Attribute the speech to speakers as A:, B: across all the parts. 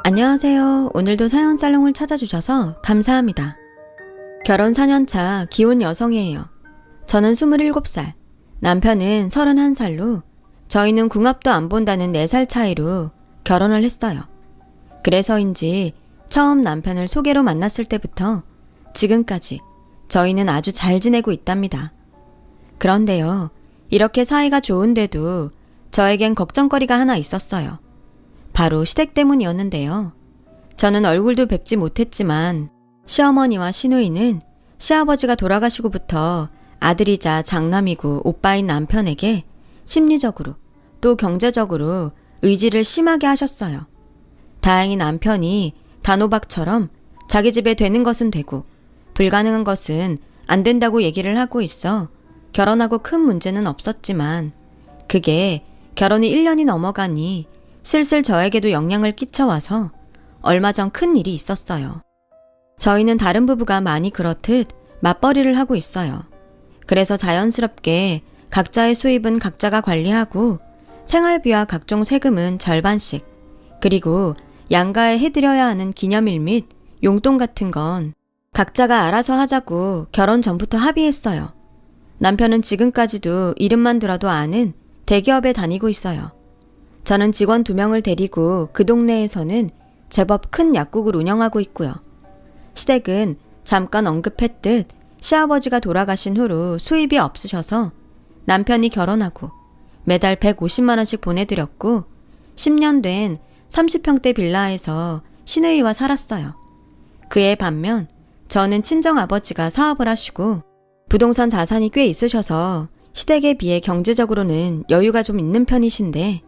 A: 안녕하세요. 오늘도 사연살롱을 찾아주셔서 감사합니다. 결혼 4년차 기혼 여성이에요. 저는 27살, 남편은 31살로 저희는 궁합도 안 본다는 4살 차이로 결혼을 했어요. 그래서인지 처음 남편을 소개로 만났을 때부터 지금까지 저희는 아주 잘 지내고 있답니다. 그런데요, 이렇게 사이가 좋은데도 저에겐 걱정거리가 하나 있었어요. 바로 시댁 때문이었는데요. 저는 얼굴도 뵙지 못했지만 시어머니와 시누이는 시아버지가 돌아가시고부터 아들이자 장남이고 오빠인 남편에게 심리적으로 또 경제적으로 의지를 심하게 하셨어요. 다행히 남편이 단호박처럼 자기 집에 되는 것은 되고 불가능한 것은 안 된다고 얘기를 하고 있어 결혼하고 큰 문제는 없었지만 그게 결혼이 1년이 넘어가니 슬슬 저에게도 영향을 끼쳐와서 얼마 전 큰 일이 있었어요. 저희는 다른 부부가 많이 그렇듯 맞벌이를 하고 있어요. 그래서 자연스럽게 각자의 수입은 각자가 관리하고 생활비와 각종 세금은 절반씩, 그리고 양가에 해드려야 하는 기념일 및 용돈 같은 건 각자가 알아서 하자고 결혼 전부터 합의했어요. 남편은 지금까지도 이름만 들어도 아는 대기업에 다니고 있어요. 저는 직원 2명을 데리고 그 동네에서는 제법 큰 약국을 운영하고 있고요. 시댁은 잠깐 언급했듯 시아버지가 돌아가신 후로 수입이 없으셔서 남편이 결혼하고 매달 150만 원씩 보내드렸고 10년 된 30평대 빌라에서 시누이와 살았어요. 그에 반면 저는 친정아버지가 사업을 하시고 부동산 자산이 꽤 있으셔서 시댁에 비해 경제적으로는 여유가 좀 있는 편이신데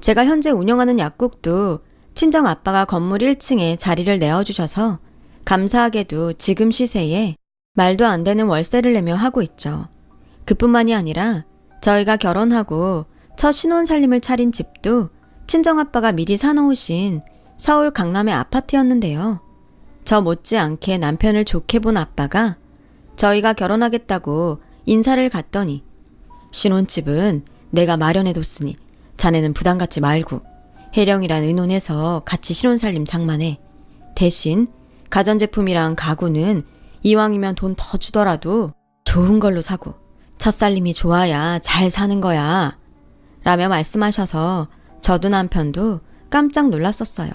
A: 제가 현재 운영하는 약국도 친정아빠가 건물 1층에 자리를 내어주셔서 감사하게도 지금 시세에 말도 안 되는 월세를 내며 하고 있죠. 그뿐만이 아니라 저희가 결혼하고 첫 신혼살림을 차린 집도 친정아빠가 미리 사놓으신 서울 강남의 아파트였는데요. 저 못지않게 남편을 좋게 본 아빠가 저희가 결혼하겠다고 인사를 갔더니 신혼집은 내가 마련해뒀으니 자네는 부담 갖지 말고 혜령이랑 의논해서 같이 신혼살림 장만해. 대신 가전제품이랑 가구는 이왕이면 돈 더 주더라도 좋은 걸로 사고 첫살림이 좋아야 잘 사는 거야 라며 말씀하셔서 저도 남편도 깜짝 놀랐었어요.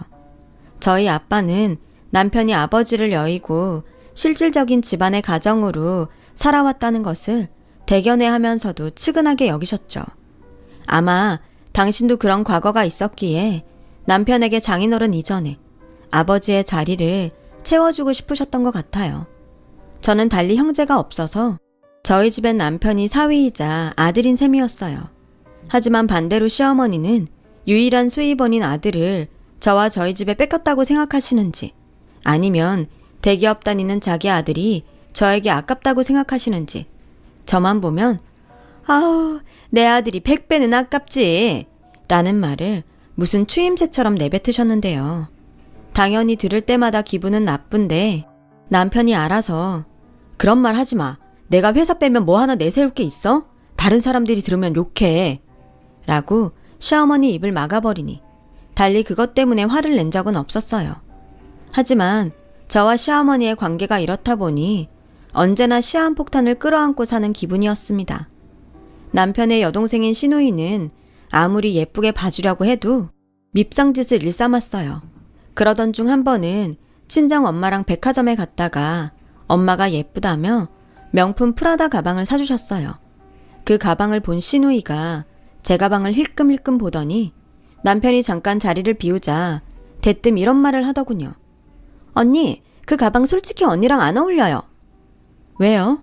A: 저희 아빠는 남편이 아버지를 여의고 실질적인 집안의 가정으로 살아왔다는 것을 대견해하면서도 측은하게 여기셨죠. 아마 당신도 그런 과거가 있었기에 남편에게 장인어른 이전에 아버지의 자리를 채워주고 싶으셨던 것 같아요. 저는 달리 형제가 없어서 저희 집엔 남편이 사위이자 아들인 셈이었어요. 하지만 반대로 시어머니는 유일한 수입원인 아들을 저와 저희 집에 뺏겼다고 생각하시는지 아니면 대기업 다니는 자기 아들이 저에게 아깝다고 생각하시는지 저만 보면 아우 내 아들이 100배는 아깝지 라는 말을 무슨 추임새처럼 내뱉으셨는데요. 당연히 들을 때마다 기분은 나쁜데 남편이 알아서 그런 말 하지 마. 내가 회사 빼면 뭐 하나 내세울 게 있어? 다른 사람들이 들으면 욕해 라고 시어머니 입을 막아버리니 달리 그것 때문에 화를 낸 적은 없었어요. 하지만 저와 시어머니의 관계가 이렇다 보니 언제나 시한폭탄을 끌어안고 사는 기분이었습니다. 남편의 여동생인 시누이는 아무리 예쁘게 봐주려고 해도 밉상짓을 일삼았어요. 그러던 중 한 번은 친정 엄마랑 백화점에 갔다가 엄마가 예쁘다며 명품 프라다 가방을 사주셨어요. 그 가방을 본 시누이가 제 가방을 힐끔힐끔 보더니 남편이 잠깐 자리를 비우자 대뜸 이런 말을 하더군요. 언니, 그 가방 솔직히 언니랑 안 어울려요. 왜요?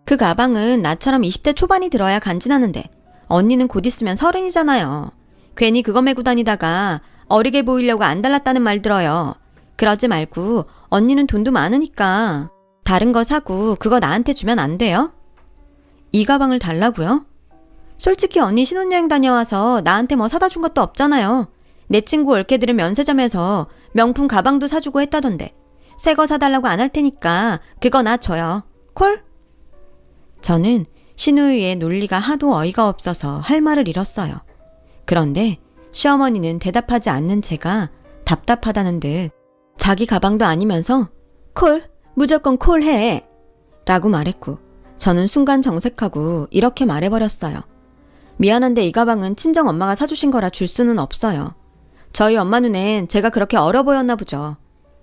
A: 그 가방은 나처럼 20대 초반이 들어야 간지나는데 언니는 곧 있으면 30이잖아요. 괜히 그거 메고 다니다가 어리게 보이려고 안 달랐다는 말 들어요. 그러지 말고 언니는 돈도 많으니까 다른 거 사고 그거 나한테 주면 안 돼요? 이 가방을 달라고요? 솔직히 언니 신혼여행 다녀와서 나한테 뭐 사다 준 것도 없잖아요. 내 친구 얼개들은 면세점에서 명품 가방도 사주고 했다던데 새 거 사달라고 안 할 테니까 그거 나 줘요. 콜? 저는 시누이의 논리가 하도 어이가 없어서 할 말을 잃었어요. 그런데 시어머니는 대답하지 않는 제가 답답하다는 듯 자기 가방도 아니면서 콜, 무조건 콜해 라고 말했고 저는 순간 정색하고 이렇게 말해버렸어요. 미안한데 이 가방은 친정 엄마가 사주신 거라 줄 수는 없어요. 저희 엄마 눈엔 제가 그렇게 어려 보였나 보죠.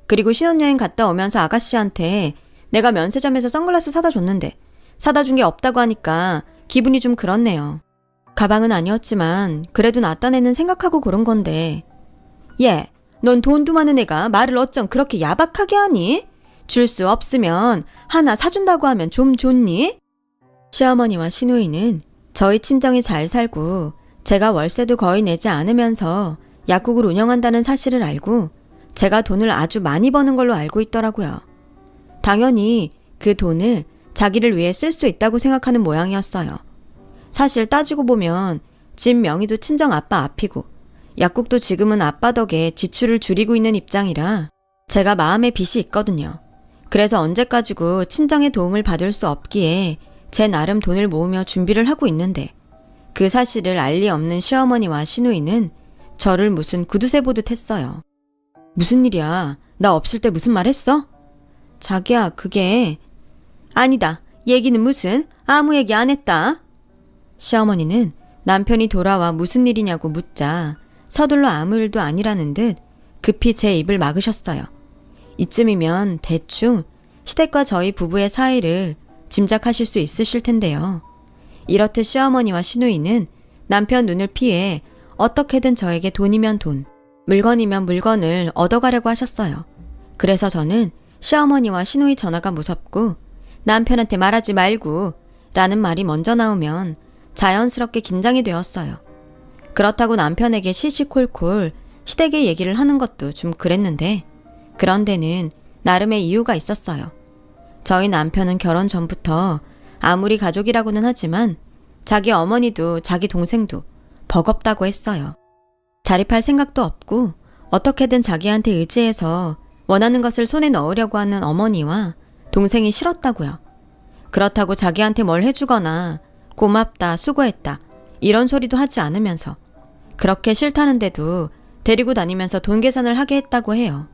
A: 그리고 신혼여행 갔다 오면서 아가씨한테 내가 면세점에서 선글라스 사다 줬는데 사다 준 게 없다고 하니까 기분이 좀 그렇네요. 가방은 아니었지만 그래도 나 딴에는 생각하고 고른 건데 얘, 넌 돈도 많은 애가 말을 어쩜 그렇게 야박하게 하니? 줄 수 없으면 하나 사준다고 하면 좀 좋니? 시어머니와 시누이는 저희 친정이 잘 살고 제가 월세도 거의 내지 않으면서 약국을 운영한다는 사실을 알고 제가 돈을 아주 많이 버는 걸로 알고 있더라고요. 당연히 그 돈을 자기를 위해 쓸 수 있다고 생각하는 모양이었어요. 사실 따지고 보면 집 명의도 친정 아빠 앞이고 약국도 지금은 아빠 덕에 지출을 줄이고 있는 입장이라 제가 마음에 빚이 있거든요. 그래서 언제까지고 친정의 도움을 받을 수 없기에 제 나름 돈을 모으며 준비를 하고 있는데 그 사실을 알 리 없는 시어머니와 시누이는 저를 무슨 구두쇠 보듯 했어요. 무슨 일이야? 나 없을 때 무슨 말 했어? 자기야, 그게... 아니다. 얘기는 무슨? 아무 얘기 안 했다. 시어머니는 남편이 돌아와 무슨 일이냐고 묻자 서둘러 아무 일도 아니라는 듯 급히 제 입을 막으셨어요. 이쯤이면 대충 시댁과 저희 부부의 사이를 짐작하실 수 있으실 텐데요. 이렇듯 시어머니와 시누이는 남편 눈을 피해 어떻게든 저에게 돈이면 돈, 물건이면 물건을 얻어가려고 하셨어요. 그래서 저는 시어머니와 시누이 전화가 무섭고 남편한테 말하지 말고 라는 말이 먼저 나오면 자연스럽게 긴장이 되었어요. 그렇다고 남편에게 시시콜콜 시댁의 얘기를 하는 것도 좀 그랬는데 그런 데는 나름의 이유가 있었어요. 저희 남편은 결혼 전부터 아무리 가족이라고는 하지만 자기 어머니도 자기 동생도 버겁다고 했어요. 자립할 생각도 없고 어떻게든 자기한테 의지해서 원하는 것을 손에 넣으려고 하는 어머니와 동생이 싫었다고요. 그렇다고 자기한테 뭘 해주거나 고맙다, 수고했다 이런 소리도 하지 않으면서 그렇게 싫다는데도 데리고 다니면서 돈 계산을 하게 했다고 해요.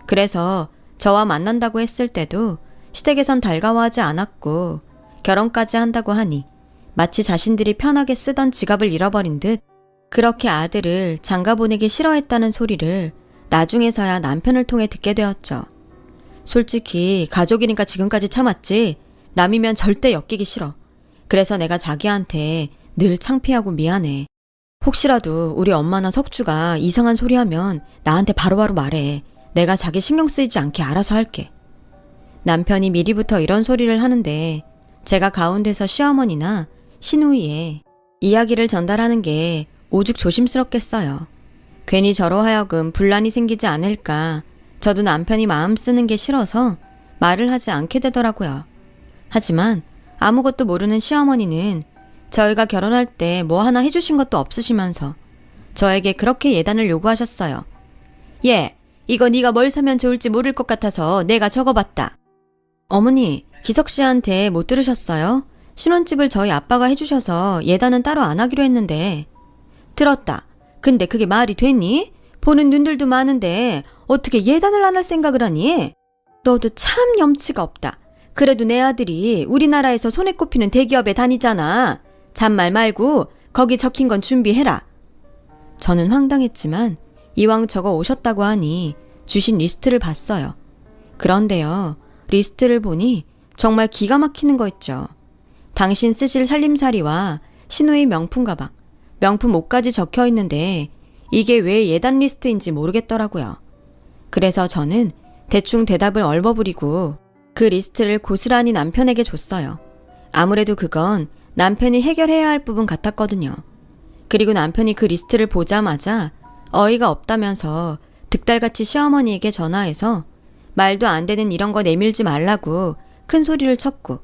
A: 그래서 저와 만난다고 했을 때도 시댁에선 달가워하지 않았고 결혼까지 한다고 하니 마치 자신들이 편하게 쓰던 지갑을 잃어버린 듯 그렇게 아들을 장가 보내기 싫어했다는 소리를 나중에서야 남편을 통해 듣게 되었죠. 솔직히 가족이니까 지금까지 참았지 남이면 절대 엮이기 싫어. 그래서 내가 자기한테 늘 창피하고 미안해. 혹시라도 우리 엄마나 석주가 이상한 소리 하면 나한테 바로바로 말해. 내가 자기 신경 쓰이지 않게 알아서 할게. 남편이 미리부터 이런 소리를 하는데 제가 가운데서 시어머니나 시누이의 이야기를 전달하는 게 오죽 조심스럽겠어요. 괜히 저로 하여금 분란이 생기지 않을까 저도 남편이 마음 쓰는 게 싫어서 말을 하지 않게 되더라고요. 하지만 아무것도 모르는 시어머니는 저희가 결혼할 때 뭐 하나 해주신 것도 없으시면서 저에게 그렇게 예단을 요구하셨어요. 예, 이거 네가 뭘 사면 좋을지 모를 것 같아서 내가 적어봤다. 어머니, 기석 씨한테 못 들으셨어요? 신혼집을 저희 아빠가 해주셔서 예단은 따로 안 하기로 했는데. 들었다. 근데 그게 말이 되니? 보는 눈들도 많은데 어떻게 예단을 안 할 생각을 하니? 너도 참 염치가 없다. 그래도 내 아들이 우리나라에서 손에 꼽히는 대기업에 다니잖아. 잔말 말고 거기 적힌 건 준비해라. 저는 황당했지만 이왕 적어 오셨다고 하니 주신 리스트를 봤어요. 그런데요, 리스트를 보니 정말 기가 막히는 거 있죠. 당신 쓰실 살림살이와 시누이 명품 가방, 명품 옷까지 적혀 있는데 이게 왜 예단 리스트인지 모르겠더라고요. 그래서 저는 대충 대답을 얼버무리고 그 리스트를 고스란히 남편에게 줬어요. 아무래도 그건 남편이 해결해야 할 부분 같았거든요. 그리고 남편이 그 리스트를 보자마자 어이가 없다면서 득달같이 시어머니에게 전화해서 말도 안 되는 이런 거 내밀지 말라고 큰 소리를 쳤고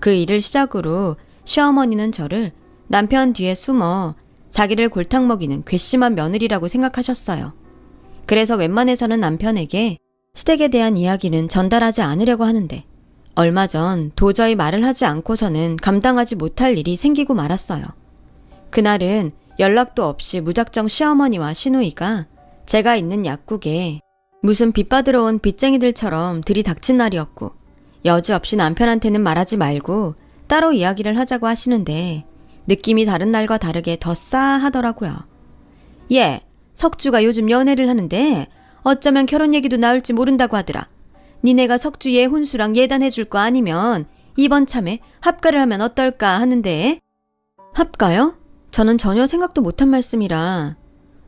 A: 그 일을 시작으로 시어머니는 저를 남편 뒤에 숨어 자기를 골탕 먹이는 괘씸한 며느리라고 생각하셨어요. 그래서 웬만해서는 남편에게 시댁에 대한 이야기는 전달하지 않으려고 하는데 얼마 전 도저히 말을 하지 않고서는 감당하지 못할 일이 생기고 말았어요. 그날은 연락도 없이 무작정 시어머니와 시누이가 제가 있는 약국에 무슨 빚받으러 온 빚쟁이들처럼 들이닥친 날이었고 여지없이 남편한테는 말하지 말고 따로 이야기를 하자고 하시는데 느낌이 다른 날과 다르게 더 싸하더라고요. 예, 석주가 요즘 연애를 하는데 어쩌면 결혼 얘기도 나올지 모른다고 하더라. 니네가 석주 얘 혼수랑 예단해줄 거 아니면 이번 참에 합가를 하면 어떨까 하는데. 합가요? 저는 전혀 생각도 못한 말씀이라.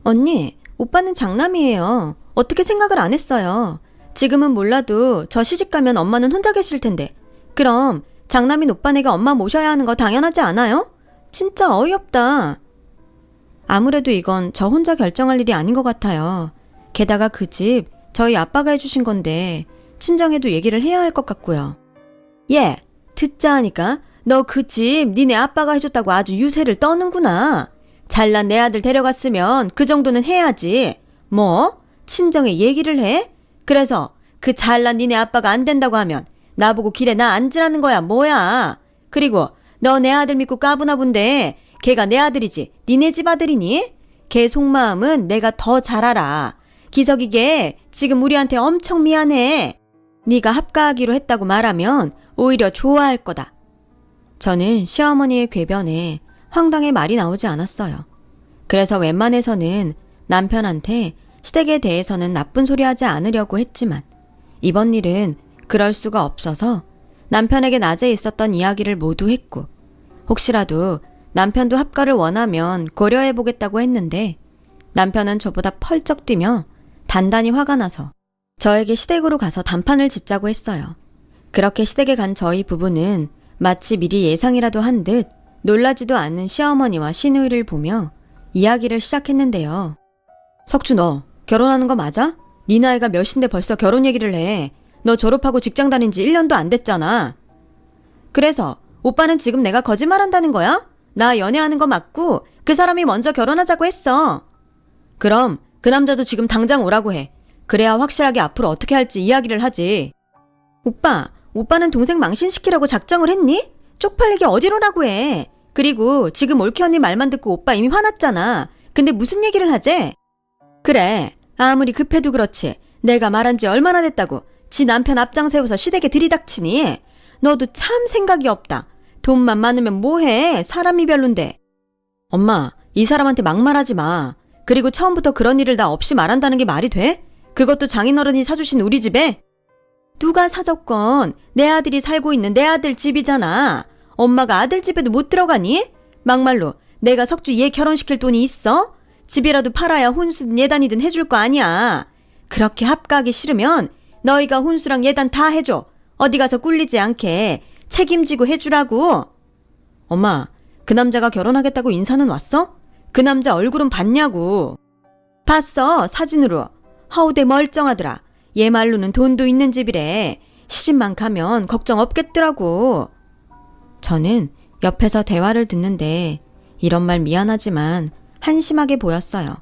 A: 언니, 오빠는 장남이에요. 어떻게 생각을 안 했어요. 지금은 몰라도 저 시집가면 엄마는 혼자 계실 텐데. 그럼 장남인 오빠네가 엄마 모셔야 하는 거 당연하지 않아요? 진짜 어이없다. 아무래도 이건 저 혼자 결정할 일이 아닌 것 같아요. 게다가 그 집 저희 아빠가 해주신 건데 친정에도 얘기를 해야 할 것 같고요. 예, 듣자 하니까 너 그 집 니네 아빠가 해줬다고 아주 유세를 떠는구나. 잘난 내 아들 데려갔으면 그 정도는 해야지. 뭐? 친정에 얘기를 해? 그래서 그 잘난 니네 아빠가 안 된다고 하면 나보고 길에 나 앉으라는 거야 뭐야. 그리고 너 내 아들 믿고 까부나 본데 걔가 내 아들이지 니네 집 아들이니? 걔 속마음은 내가 더 잘 알아. 기석이 걔 지금 우리한테 엄청 미안해. 네가 합가하기로 했다고 말하면 오히려 좋아할 거다. 저는 시어머니의 궤변에 황당의 말이 나오지 않았어요. 그래서 웬만해서는 남편한테 시댁에 대해서는 나쁜 소리 하지 않으려고 했지만 이번 일은 그럴 수가 없어서 남편에게 낮에 있었던 이야기를 모두 했고 혹시라도 남편도 합가를 원하면 고려해보겠다고 했는데 남편은 저보다 펄쩍 뛰며 단단히 화가 나서 저에게 시댁으로 가서 단판을 짓자고 했어요. 그렇게 시댁에 간 저희 부부는 마치 미리 예상이라도 한 듯 놀라지도 않는 시어머니와 시누이를 보며 이야기를 시작했는데요. 석주 너 결혼하는 거 맞아? 네 나이가 몇인데 벌써 결혼 얘기를 해. 너 졸업하고 직장 다닌 지 1년도 안 됐잖아. 그래서 오빠는 지금 내가 거짓말한다는 거야? 나 연애하는 거 맞고 그 사람이 먼저 결혼하자고 했어. 그럼 그 남자도 지금 당장 오라고 해. 그래야 확실하게 앞으로 어떻게 할지 이야기를 하지. 오빠는 동생 망신시키려고 작정을 했니? 쪽팔리게 어디로라고 해. 그리고 지금 올케 언니 말만 듣고 오빠 이미 화났잖아. 근데 무슨 얘기를 하재? 그래, 아무리 급해도 그렇지. 내가 말한 지 얼마나 됐다고 지 남편 앞장 세워서 시댁에 들이닥치니? 너도 참 생각이 없다. 돈만 많으면 뭐해? 사람이 별론데. 엄마, 이 사람한테 막말하지 마. 그리고 처음부터 그런 일을 나 없이 말한다는 게 말이 돼? 그것도 장인어른이 사주신 우리 집에? 누가 사줬건 내 아들이 살고 있는 내 아들 집이잖아. 엄마가 아들 집에도 못 들어가니? 막말로 내가 석주 얘 결혼시킬 돈이 있어? 집이라도 팔아야 혼수든 예단이든 해줄 거 아니야. 그렇게 합가하기 싫으면 너희가 혼수랑 예단 다 해줘. 어디 가서 꿀리지 않게 책임지고 해주라고. 엄마, 그 남자가 결혼하겠다고 인사는 왔어? 그 남자 얼굴은 봤냐고. 봤어, 사진으로. 허우대 멀쩡하더라. 얘 말로는 돈도 있는 집이래. 시집만 가면 걱정 없겠더라고. 저는 옆에서 대화를 듣는데 이런 말 미안하지만 한심하게 보였어요.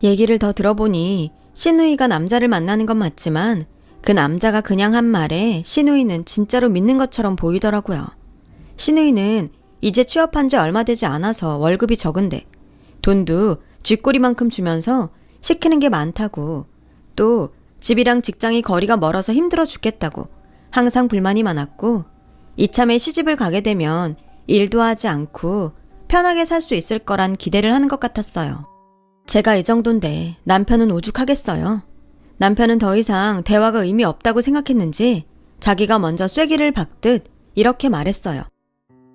A: 얘기를 더 들어보니 시누이가 남자를 만나는 건 맞지만 그 남자가 그냥 한 말에 시누이는 진짜로 믿는 것처럼 보이더라고요. 시누이는 이제 취업한 지 얼마 되지 않아서 월급이 적은데 돈도 쥐꼬리만큼 주면서 시키는 게 많다고, 또 집이랑 직장이 거리가 멀어서 힘들어 죽겠다고 항상 불만이 많았고 이참에 시집을 가게 되면 일도 하지 않고 편하게 살 수 있을 거란 기대를 하는 것 같았어요. 제가 이 정도인데 남편은 오죽하겠어요. 남편은 더 이상 대화가 의미 없다고 생각했는지 자기가 먼저 쐐기를 박듯 이렇게 말했어요.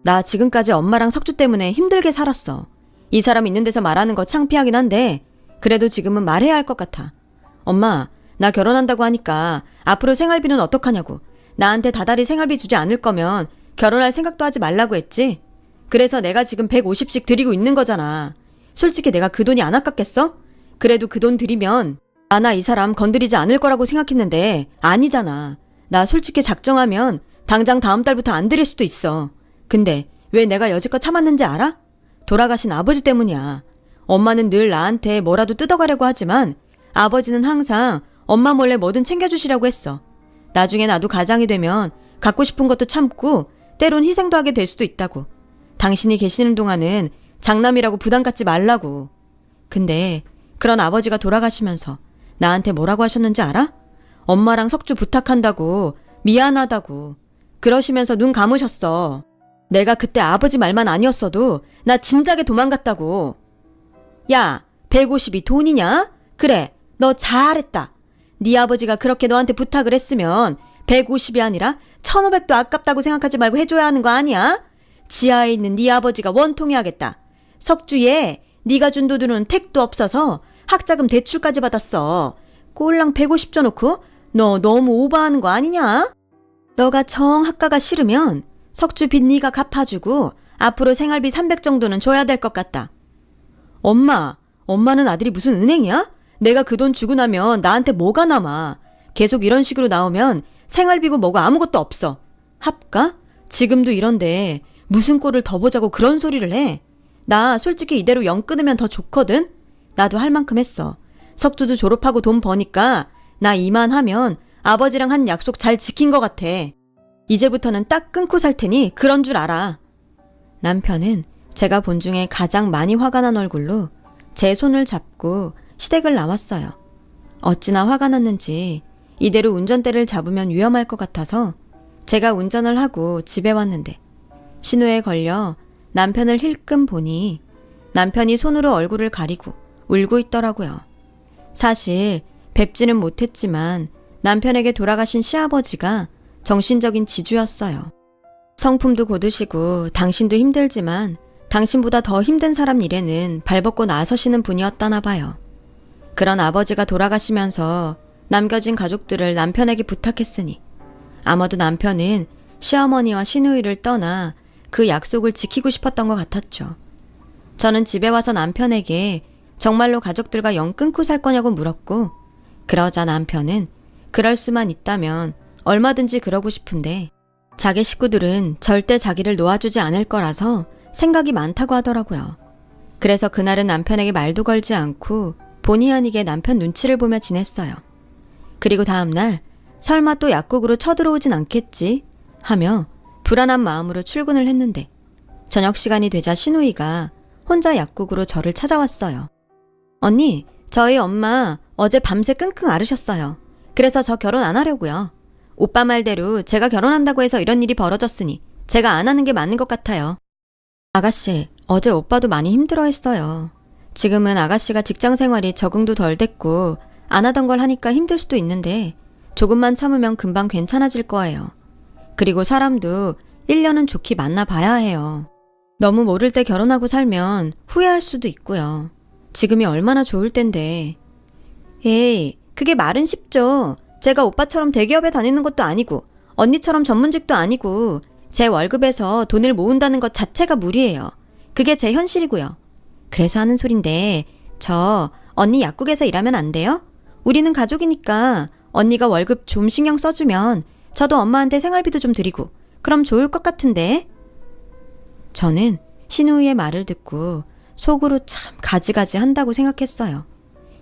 A: 나 지금까지 엄마랑 석주 때문에 힘들게 살았어. 이 사람 있는 데서 말하는 거 창피하긴 한데 그래도 지금은 말해야 할 것 같아. 엄마, 나 결혼한다고 하니까 앞으로 생활비는 어떡하냐고. 나한테 다달이 생활비 주지 않을 거면 결혼할 생각도 하지 말라고 했지. 그래서 내가 지금 150씩 드리고 있는 거잖아. 솔직히 내가 그 돈이 안 아깝겠어? 그래도 그 돈 드리면 나나 이 사람 건드리지 않을 거라고 생각했는데 아니잖아. 나 솔직히 작정하면 당장 다음 달부터 안 드릴 수도 있어. 근데 왜 내가 여지껏 참았는지 알아? 돌아가신 아버지 때문이야. 엄마는 늘 나한테 뭐라도 뜯어가려고 하지만 아버지는 항상 엄마 몰래 뭐든 챙겨주시려고 했어. 나중에 나도 가장이 되면 갖고 싶은 것도 참고 때론 희생도 하게 될 수도 있다고. 당신이 계시는 동안은 장남이라고 부담 갖지 말라고. 근데 그런 아버지가 돌아가시면서 나한테 뭐라고 하셨는지 알아? 엄마랑 석주 부탁한다고, 미안하다고. 그러시면서 눈 감으셨어. 내가 그때 아버지 말만 아니었어도 나 진작에 도망갔다고. 야, 150이 돈이냐? 그래, 너 잘했다. 네 아버지가 그렇게 너한테 부탁을 했으면 150이 아니라 1,500도 아깝다고 생각하지 말고 해줘야 하는 거 아니야? 지하에 있는 네 아버지가 원통해야겠다. 석주에 네가 준 돈으로는 택도 없어서 학자금 대출까지 받았어. 꼴랑 150 줘놓고 너 너무 오버하는 거 아니냐? 너가 정 학가가 싫으면 석주 빚 네가 갚아주고 앞으로 생활비 300 정도는 줘야 될 것 같다. 엄마는 아들이 무슨 은행이야? 내가 그 돈 주고 나면 나한테 뭐가 남아. 계속 이런 식으로 나오면 생활비고 뭐고 아무것도 없어. 합가? 지금도 이런데 무슨 꼴을 더 보자고 그런 소리를 해. 나 솔직히 이대로 영 끊으면 더 좋거든? 나도 할 만큼 했어. 석두도 졸업하고 돈 버니까 나 이만하면 아버지랑 한 약속 잘 지킨 것 같아. 이제부터는 딱 끊고 살 테니 그런 줄 알아. 남편은 제가 본 중에 가장 많이 화가 난 얼굴로 제 손을 잡고 시댁을 나왔어요. 어찌나 화가 났는지 이대로 운전대를 잡으면 위험할 것 같아서 제가 운전을 하고 집에 왔는데 신호에 걸려 남편을 힐끔 보니 남편이 손으로 얼굴을 가리고 울고 있더라고요. 사실 뵙지는 못했지만 남편에게 돌아가신 시아버지가 정신적인 지주였어요. 성품도 고드시고 당신도 힘들지만 당신보다 더 힘든 사람 일에는 발벗고 나서시는 분이었다나 봐요. 그런 아버지가 돌아가시면서 남겨진 가족들을 남편에게 부탁했으니 아마도 남편은 시어머니와 시누이를 떠나 그 약속을 지키고 싶었던 것 같았죠. 저는 집에 와서 남편에게 정말로 가족들과 영 끊고 살 거냐고 물었고 그러자 남편은 그럴 수만 있다면 얼마든지 그러고 싶은데 자기 식구들은 절대 자기를 놓아주지 않을 거라서 생각이 많다고 하더라고요. 그래서 그날은 남편에게 말도 걸지 않고 본의 아니게 남편 눈치를 보며 지냈어요. 그리고 다음날 설마 또 약국으로 쳐들어오진 않겠지 하며 불안한 마음으로 출근을 했는데 저녁 시간이 되자 시누이가 혼자 약국으로 저를 찾아왔어요. 언니, 저희 엄마 어제 밤새 끙끙 앓으셨어요. 그래서 저 결혼 안 하려고요. 오빠 말대로 제가 결혼한다고 해서 이런 일이 벌어졌으니 제가 안 하는 게 맞는 것 같아요. 아가씨, 어제 오빠도 많이 힘들어했어요. 지금은 아가씨가 직장 생활이 적응도 덜 됐고 안 하던 걸 하니까 힘들 수도 있는데 조금만 참으면 금방 괜찮아질 거예요. 그리고 사람도 1년은 좋게 만나봐야 해요. 너무 모를 때 결혼하고 살면 후회할 수도 있고요. 지금이 얼마나 좋을 텐데. 에이, 그게 말은 쉽죠. 제가 오빠처럼 대기업에 다니는 것도 아니고 언니처럼 전문직도 아니고 제 월급에서 돈을 모은다는 것 자체가 무리예요. 그게 제 현실이고요. 그래서 하는 소린데 저 언니 약국에서 일하면 안 돼요? 우리는 가족이니까 언니가 월급 좀 신경 써주면 저도 엄마한테 생활비도 좀 드리고 그럼 좋을 것 같은데. 저는 신우이의 말을 듣고 속으로 참 가지가지 한다고 생각했어요.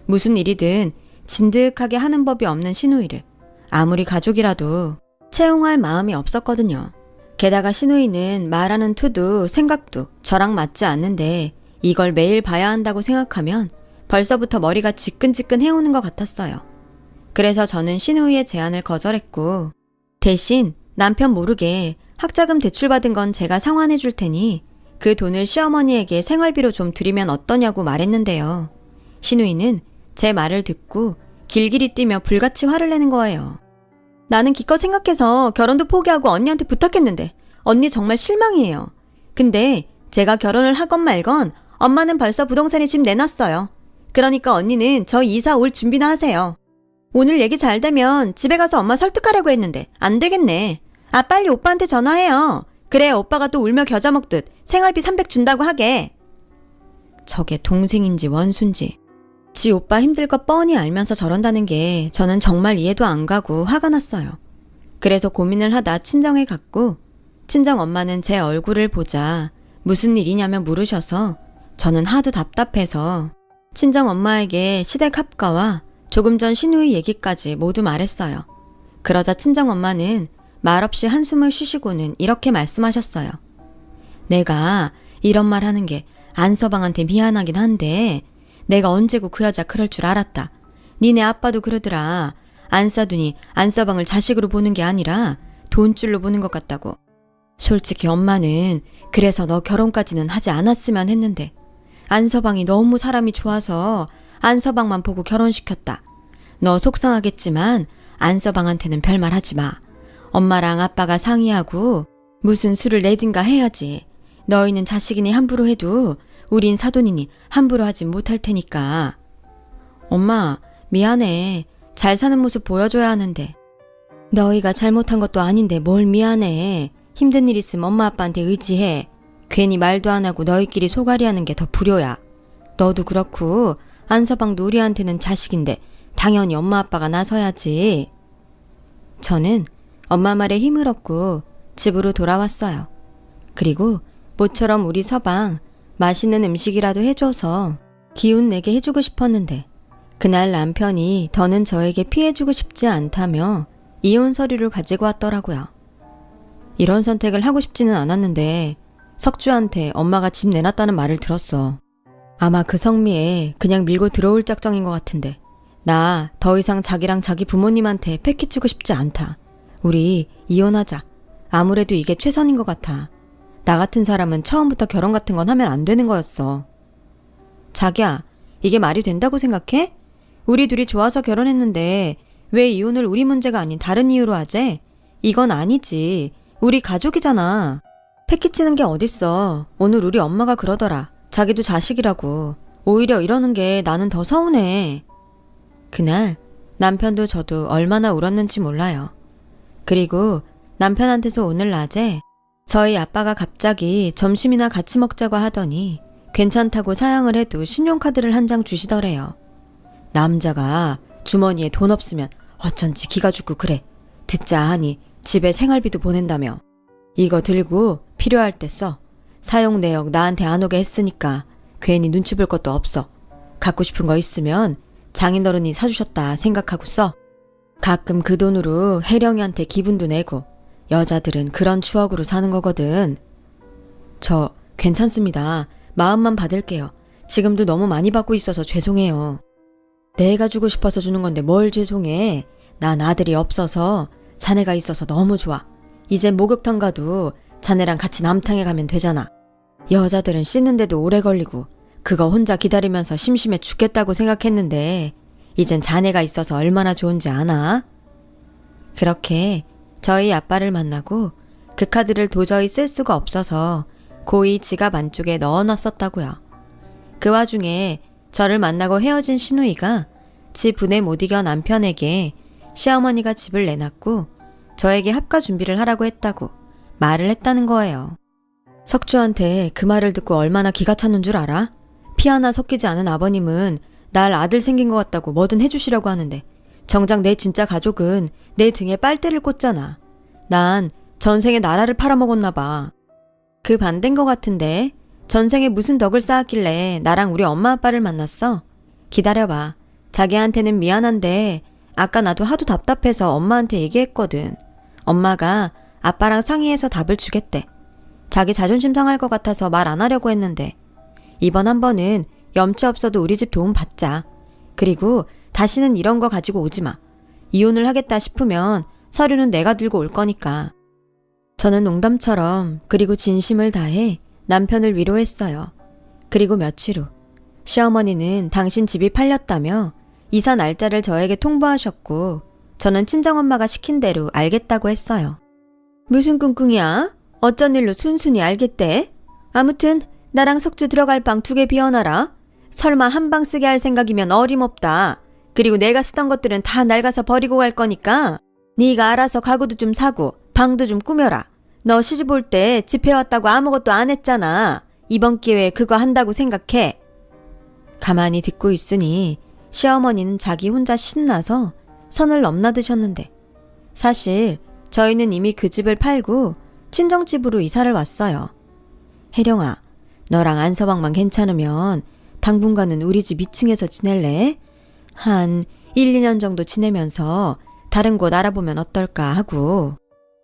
A: 무슨 일이든 진득하게 하는 법이 없는 신우이를 아무리 가족이라도 채용할 마음이 없었거든요. 게다가 신우이는 말하는 투도 생각도 저랑 맞지 않는데 이걸 매일 봐야 한다고 생각하면 벌써부터 머리가 지끈지끈 해오는 것 같았어요. 그래서 저는 신우이의 제안을 거절했고 대신 남편 모르게 학자금 대출받은 건 제가 상환해 줄 테니 그 돈을 시어머니에게 생활비로 좀 드리면 어떠냐고 말했는데요. 신우이는 제 말을 듣고 길길이 뛰며 불같이 화를 내는 거예요. 나는 기껏 생각해서 결혼도 포기하고 언니한테 부탁했는데 언니 정말 실망이에요. 근데 제가 결혼을 하건 말건 엄마는 벌써 부동산에 집 내놨어요. 그러니까 언니는 저 이사 올 준비나 하세요. 오늘 얘기 잘 되면 집에 가서 엄마 설득하려고 했는데 안 되겠네. 아, 빨리 오빠한테 전화해요. 그래야 오빠가 또 울며 겨자 먹듯 생활비 300 준다고 하게. 저게 동생인지 원수인지 지 오빠 힘들 거 뻔히 알면서 저런다는 게 저는 정말 이해도 안 가고 화가 났어요. 그래서 고민을 하다 친정에 갔고 친정 엄마는 제 얼굴을 보자 무슨 일이냐며 물으셔서 저는 하도 답답해서 친정 엄마에게 시댁 합가와 조금 전 신우이 얘기까지 모두 말했어요. 그러자 친정 엄마는 말없이 한숨을 쉬시고는 이렇게 말씀하셨어요. 내가 이런 말 하는 게 안서방한테 미안하긴 한데 내가 언제고 그 여자 그럴 줄 알았다. 니네 아빠도 그러더라. 안 싸두니 안서방을 자식으로 보는 게 아니라 돈줄로 보는 것 같다고. 솔직히 엄마는 그래서 너 결혼까지는 하지 않았으면 했는데 안서방이 너무 사람이 좋아서 안서방만 보고 결혼시켰다. 너 속상하겠지만 안서방한테는 별말 하지 마. 엄마랑 아빠가 상의하고 무슨 수를 내든가 해야지. 너희는 자식이니 함부로 해도 우린 사돈이니 함부로 하지 못할 테니까. 엄마, 미안해. 잘 사는 모습 보여줘야 하는데. 너희가 잘못한 것도 아닌데 뭘 미안해. 힘든 일 있으면 엄마 아빠한테 의지해. 괜히 말도 안 하고 너희끼리 소갈이하는 게 더 불효야. 너도 그렇고 안서방도 우리한테는 자식인데 당연히 엄마 아빠가 나서야지. 저는 엄마 말에 힘을 얻고 집으로 돌아왔어요. 그리고 모처럼 우리 서방 맛있는 음식이라도 해줘서 기운 내게 해주고 싶었는데 그날 남편이 더는 저에게 피해주고 싶지 않다며 이혼 서류를 가지고 왔더라고요. 이런 선택을 하고 싶지는 않았는데 석주한테 엄마가 집 내놨다는 말을 들었어. 아마 그 성미에 그냥 밀고 들어올 작정인 것 같은데 나 더 이상 자기랑 자기 부모님한테 패기치고 싶지 않다. 우리 이혼하자. 아무래도 이게 최선인 것 같아. 나 같은 사람은 처음부터 결혼 같은 건 하면 안 되는 거였어. 자기야, 이게 말이 된다고 생각해? 우리 둘이 좋아서 결혼했는데 왜 이혼을 우리 문제가 아닌 다른 이유로 하재? 이건 아니지. 우리 가족이잖아. 패기치는 게 어딨어. 오늘 우리 엄마가 그러더라. 자기도 자식이라고. 오히려 이러는 게 나는 더 서운해. 그날 남편도 저도 얼마나 울었는지 몰라요. 그리고 남편한테서 오늘 낮에 저희 아빠가 갑자기 점심이나 같이 먹자고 하더니 괜찮다고 사양을 해도 신용카드를 한 장 주시더래요. 남자가 주머니에 돈 없으면 어쩐지 기가 죽고 그래. 듣자 하니 집에 생활비도 보낸다며. 이거 들고 필요할 때 써. 사용 내역 나한테 안 오게 했으니까 괜히 눈치 볼 것도 없어. 갖고 싶은 거 있으면 장인어른이 사주셨다 생각하고 써. 가끔 그 돈으로 혜령이한테 기분도 내고. 여자들은 그런 추억으로 사는 거거든. 저 괜찮습니다. 마음만 받을게요. 지금도 너무 많이 받고 있어서 죄송해요. 내가 주고 싶어서 주는 건데 뭘 죄송해. 난 아들이 없어서 자네가 있어서 너무 좋아. 이제 목욕탕 가도 자네랑 같이 남탕에 가면 되잖아. 여자들은 씻는데도 오래 걸리고 그거 혼자 기다리면서 심심해 죽겠다고 생각했는데 이젠 자네가 있어서 얼마나 좋은지 아나? 그렇게 저희 아빠를 만나고 그 카드를 도저히 쓸 수가 없어서 고이 지갑 안쪽에 넣어놨었다고요. 그 와중에 저를 만나고 헤어진 시누이가 지 분에 못 이겨 남편에게 시어머니가 집을 내놨고 저에게 합가 준비를 하라고 했다고 말을 했다는 거예요. 석주한테 그 말을 듣고 얼마나 기가 찼는 줄 알아? 피 하나 섞이지 않은 아버님은 날 아들 생긴 것 같다고 뭐든 해주시려고 하는데 정작 내 진짜 가족은 내 등에 빨대를 꽂잖아. 난 전생에 나라를 팔아먹었나 봐. 그 반대인 것 같은데 전생에 무슨 덕을 쌓았길래 나랑 우리 엄마 아빠를 만났어? 기다려봐. 자기한테는 미안한데 아까 나도 하도 답답해서 엄마한테 얘기했거든. 엄마가 아빠랑 상의해서 답을 주겠대. 자기 자존심 상할 것 같아서 말 안 하려고 했는데 이번 한 번은 염치 없어도 우리 집 도움 받자. 그리고 다시는 이런 거 가지고 오지 마. 이혼을 하겠다 싶으면 서류는 내가 들고 올 거니까. 저는 농담처럼 그리고 진심을 다해 남편을 위로했어요. 그리고 며칠 후 시어머니는 당신 집이 팔렸다며 이사 날짜를 저에게 통보하셨고 저는 친정엄마가 시킨 대로 알겠다고 했어요. 무슨 꿍꿍이야? 어쩐 일로 순순히 알겠대? 아무튼 나랑 석주 들어갈 방 2개 비워놔라. 설마 한 방 쓰게 할 생각이면 어림없다. 그리고 내가 쓰던 것들은 다 낡아서 버리고 갈 거니까 네가 알아서 가구도 좀 사고 방도 좀 꾸며라. 너 시집 올 때 집 해왔다고 아무것도 안 했잖아. 이번 기회에 그거 한다고 생각해. 가만히 듣고 있으니 시어머니는 자기 혼자 신나서 선을 넘나드셨는데 사실 저희는 이미 그 집을 팔고 친정집으로 이사를 왔어요. 혜령아, 너랑 안서방만 괜찮으면 당분간은 우리 집 2층에서 지낼래? 한 1, 2년 정도 지내면서 다른 곳 알아보면 어떨까 하고.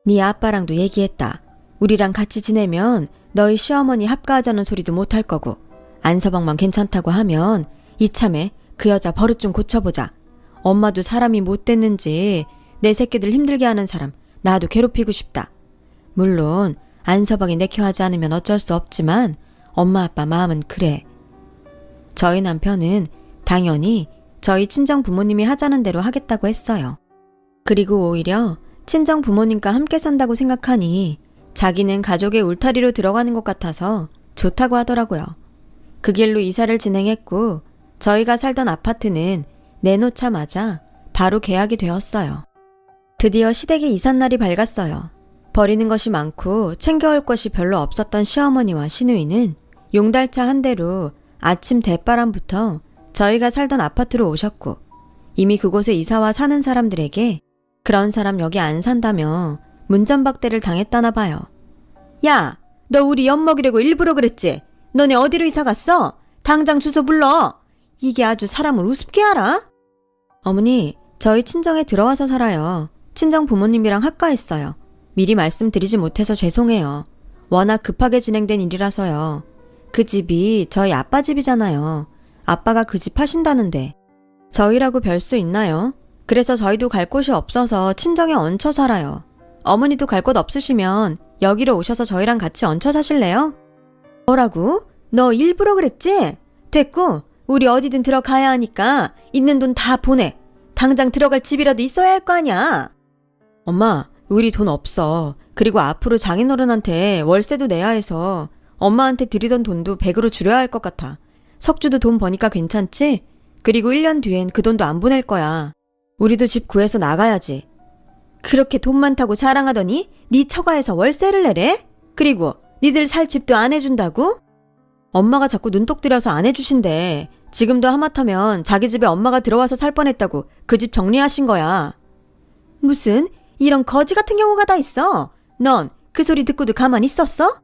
A: 네 아빠랑도 얘기했다. 우리랑 같이 지내면 너희 시어머니 합가하자는 소리도 못할 거고 안서방만 괜찮다고 하면 이참에 그 여자 버릇 좀 고쳐보자. 엄마도 사람이 못됐는지 내 새끼들 힘들게 하는 사람 나도 괴롭히고 싶다. 물론 안서방이 내켜하지 않으면 어쩔 수 없지만 엄마 아빠 마음은 그래. 저희 남편은 당연히 저희 친정 부모님이 하자는 대로 하겠다고 했어요. 그리고 오히려 친정 부모님과 함께 산다고 생각하니 자기는 가족의 울타리로 들어가는 것 같아서 좋다고 하더라고요. 그 길로 이사를 진행했고 저희가 살던 아파트는 내놓자마자 바로 계약이 되었어요. 드디어 시댁의 이삿날이 밝았어요. 버리는 것이 많고 챙겨올 것이 별로 없었던 시어머니와 시누이는 용달차 한 대로 아침 대바람부터 저희가 살던 아파트로 오셨고 이미 그곳에 이사와 사는 사람들에게 그런 사람 여기 안 산다며 문전박대를 당했다나 봐요. 야, 너 우리 엿먹이려고 일부러 그랬지? 너네 어디로 이사 갔어? 당장 주소 불러. 이게 아주 사람을 우습게 알아? 어머니, 저희 친정에 들어와서 살아요. 친정 부모님이랑 합가했어요. 미리 말씀드리지 못해서 죄송해요. 워낙 급하게 진행된 일이라서요. 그 집이 저희 아빠 집이잖아요. 아빠가 그 집 하신다는데 저희라고 별 수 있나요? 그래서 저희도 갈 곳이 없어서 친정에 얹혀 살아요. 어머니도 갈 곳 없으시면 여기로 오셔서 저희랑 같이 얹혀 사실래요? 뭐라고? 너 일부러 그랬지? 됐고 우리 어디든 들어가야 하니까 있는 돈 다 보내. 당장 들어갈 집이라도 있어야 할 거 아니야. 엄마, 우리 돈 없어. 그리고 앞으로 장인어른한테 월세도 내야 해서 엄마한테 드리던 돈도 100으로 줄여야 할 것 같아. 석주도 돈 버니까 괜찮지? 그리고 1년 뒤엔 그 돈도 안 보낼 거야. 우리도 집 구해서 나가야지. 그렇게 돈 많다고 자랑하더니 네 처가에서 월세를 내래? 그리고 니들 살 집도 안 해준다고? 엄마가 자꾸 눈독 들여서 안 해주신대. 지금도 하마터면 자기 집에 엄마가 들어와서 살 뻔했다고 그 집 정리하신 거야. 무슨 이런 거지 같은 경우가 다 있어? 넌 그 소리 듣고도 가만히 있었어?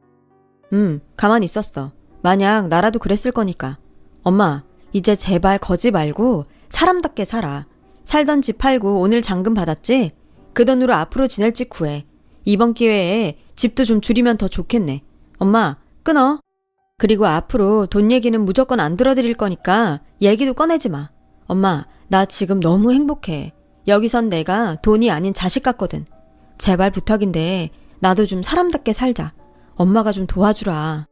A: 가만히 있었어. 만약 나라도 그랬을 거니까. 엄마, 이제 제발 거지 말고 사람답게 살아. 살던 집 팔고 오늘 잔금 받았지? 그 돈으로 앞으로 지낼 집 구해. 이번 기회에 집도 좀 줄이면 더 좋겠네. 엄마, 끊어. 그리고 앞으로 돈 얘기는 무조건 안 들어드릴 거니까 얘기도 꺼내지 마. 엄마, 나 지금 너무 행복해. 여기선 내가 돈이 아닌 자식 같거든. 제발 부탁인데 나도 좀 사람답게 살자. 엄마가 좀 도와주라.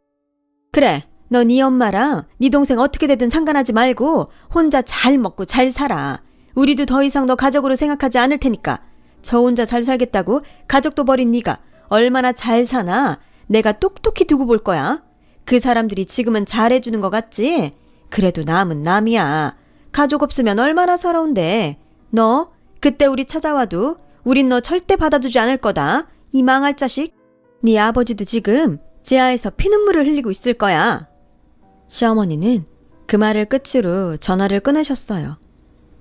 A: 그래, 너 네 엄마랑 네 동생 어떻게 되든 상관하지 말고 혼자 잘 먹고 잘 살아. 우리도 더 이상 너 가족으로 생각하지 않을 테니까. 저 혼자 잘 살겠다고 가족도 버린 네가 얼마나 잘 사나 내가 똑똑히 두고 볼 거야. 그 사람들이 지금은 잘해주는 것 같지? 그래도 남은 남이야. 가족 없으면 얼마나 서러운데. 너 그때 우리 찾아와도 우린 너 절대 받아주지 않을 거다. 이 망할 자식. 네 아버지도 지금 지하에서 피눈물을 흘리고 있을 거야. 시어머니는 그 말을 끝으로 전화를 끊으셨어요.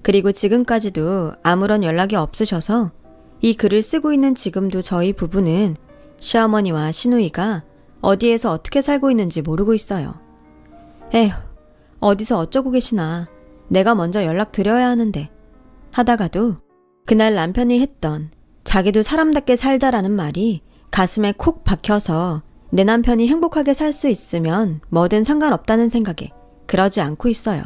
A: 그리고 지금까지도 아무런 연락이 없으셔서 이 글을 쓰고 있는 지금도 저희 부부는 시어머니와 시누이가 어디에서 어떻게 살고 있는지 모르고 있어요. 에휴, 어디서 어쩌고 계시나. 내가 먼저 연락드려야 하는데. 하다가도 그날 남편이 했던 자기도 사람답게 살자라는 말이 가슴에 콕 박혀서 내 남편이 행복하게 살 수 있으면 뭐든 상관없다는 생각에 그러지 않고 있어요.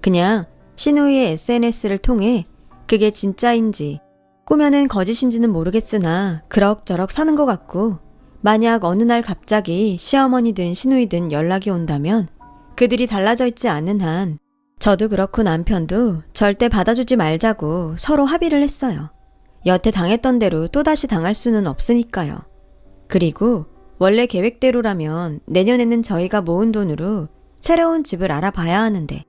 A: 그냥 시누이의 SNS를 통해 그게 진짜인지 꾸며낸 거짓인지는 모르겠으나 그럭저럭 사는 것 같고 만약 어느 날 갑자기 시어머니든 시누이든 연락이 온다면 그들이 달라져 있지 않은 한 저도 그렇고 남편도 절대 받아주지 말자고 서로 합의를 했어요. 여태 당했던 대로 또다시 당할 수는 없으니까요. 그리고 원래 계획대로라면 내년에는 저희가 모은 돈으로 새로운 집을 알아봐야 하는데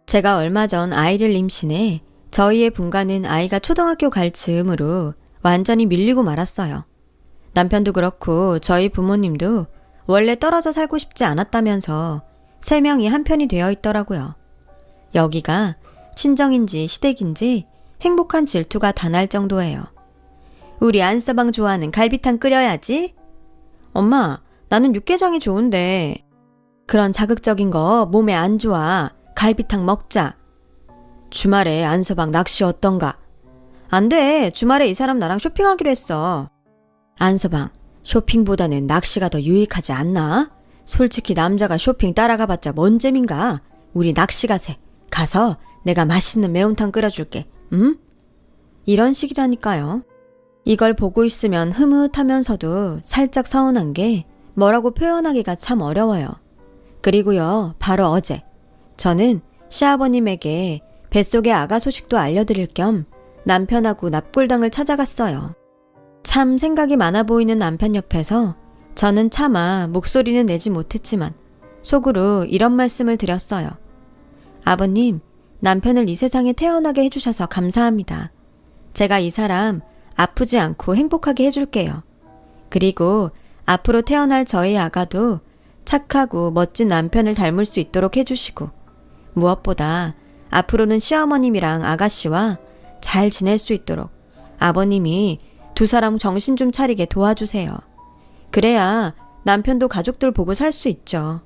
A: 제가 얼마 전 아이를 임신해 저희의 분가는 아이가 초등학교 갈 즈음으로 완전히 밀리고 말았어요. 남편도 그렇고 저희 부모님도 원래 떨어져 살고 싶지 않았다면서 3명이 한편이 되어 있더라고요. 여기가 친정인지 시댁인지 행복한 질투가 다 날 정도예요. 우리 안서방 좋아하는 갈비탕 끓여야지. 엄마, 나는 육개장이 좋은데. 그런 자극적인 거 몸에 안 좋아. 갈비탕 먹자. 주말에 안서방 낚시 어떤가? 안 돼. 주말에 이 사람 나랑 쇼핑하기로 했어. 안서방, 쇼핑보다는 낚시가 더 유익하지 않나? 솔직히 남자가 쇼핑 따라가봤자 뭔 재민가? 우리 낚시 가세. 가서 내가 맛있는 매운탕 끓여줄게. 응? 이런 식이라니까요. 이걸 보고 있으면 흐뭇하면서도 살짝 서운한 게 뭐라고 표현하기가 참 어려워요. 그리고요, 바로 어제 저는 시아버님에게 뱃속의 아가 소식도 알려드릴 겸 남편하고 납골당을 찾아갔어요. 참 생각이 많아 보이는 남편 옆에서 저는 차마 목소리는 내지 못했지만 속으로 이런 말씀을 드렸어요. 아버님, 남편을 이 세상에 태어나게 해주셔서 감사합니다. 제가 이 사람 아프지 않고 행복하게 해줄게요. 그리고 앞으로 태어날 저희 아가도 착하고 멋진 남편을 닮을 수 있도록 해주시고 무엇보다 앞으로는 시어머님이랑 아가씨와 잘 지낼 수 있도록 아버님이 두 사람 정신 좀 차리게 도와주세요. 그래야 남편도 가족들 보고 살 수 있죠.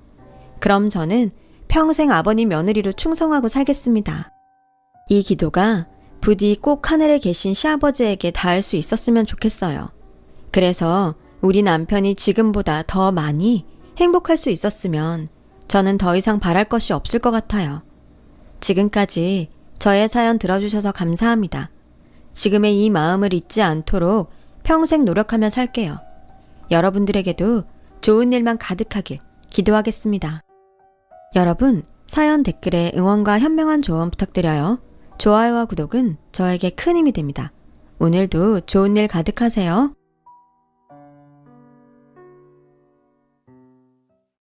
A: 그럼 저는 평생 아버님 며느리로 충성하고 살겠습니다. 이 기도가 부디 꼭 하늘에 계신 시아버지에게 닿을 수 있었으면 좋겠어요. 그래서 우리 남편이 지금보다 더 많이 행복할 수 있었으면 저는 더 이상 바랄 것이 없을 것 같아요. 지금까지 저의 사연 들어주셔서 감사합니다. 지금의 이 마음을 잊지 않도록 평생 노력하며 살게요. 여러분들에게도 좋은 일만 가득하길 기도하겠습니다. 여러분, 사연 댓글에 응원과 현명한 조언 부탁드려요. 좋아요와 구독은 저에게 큰 힘이 됩니다. 오늘도 좋은 일 가득하세요.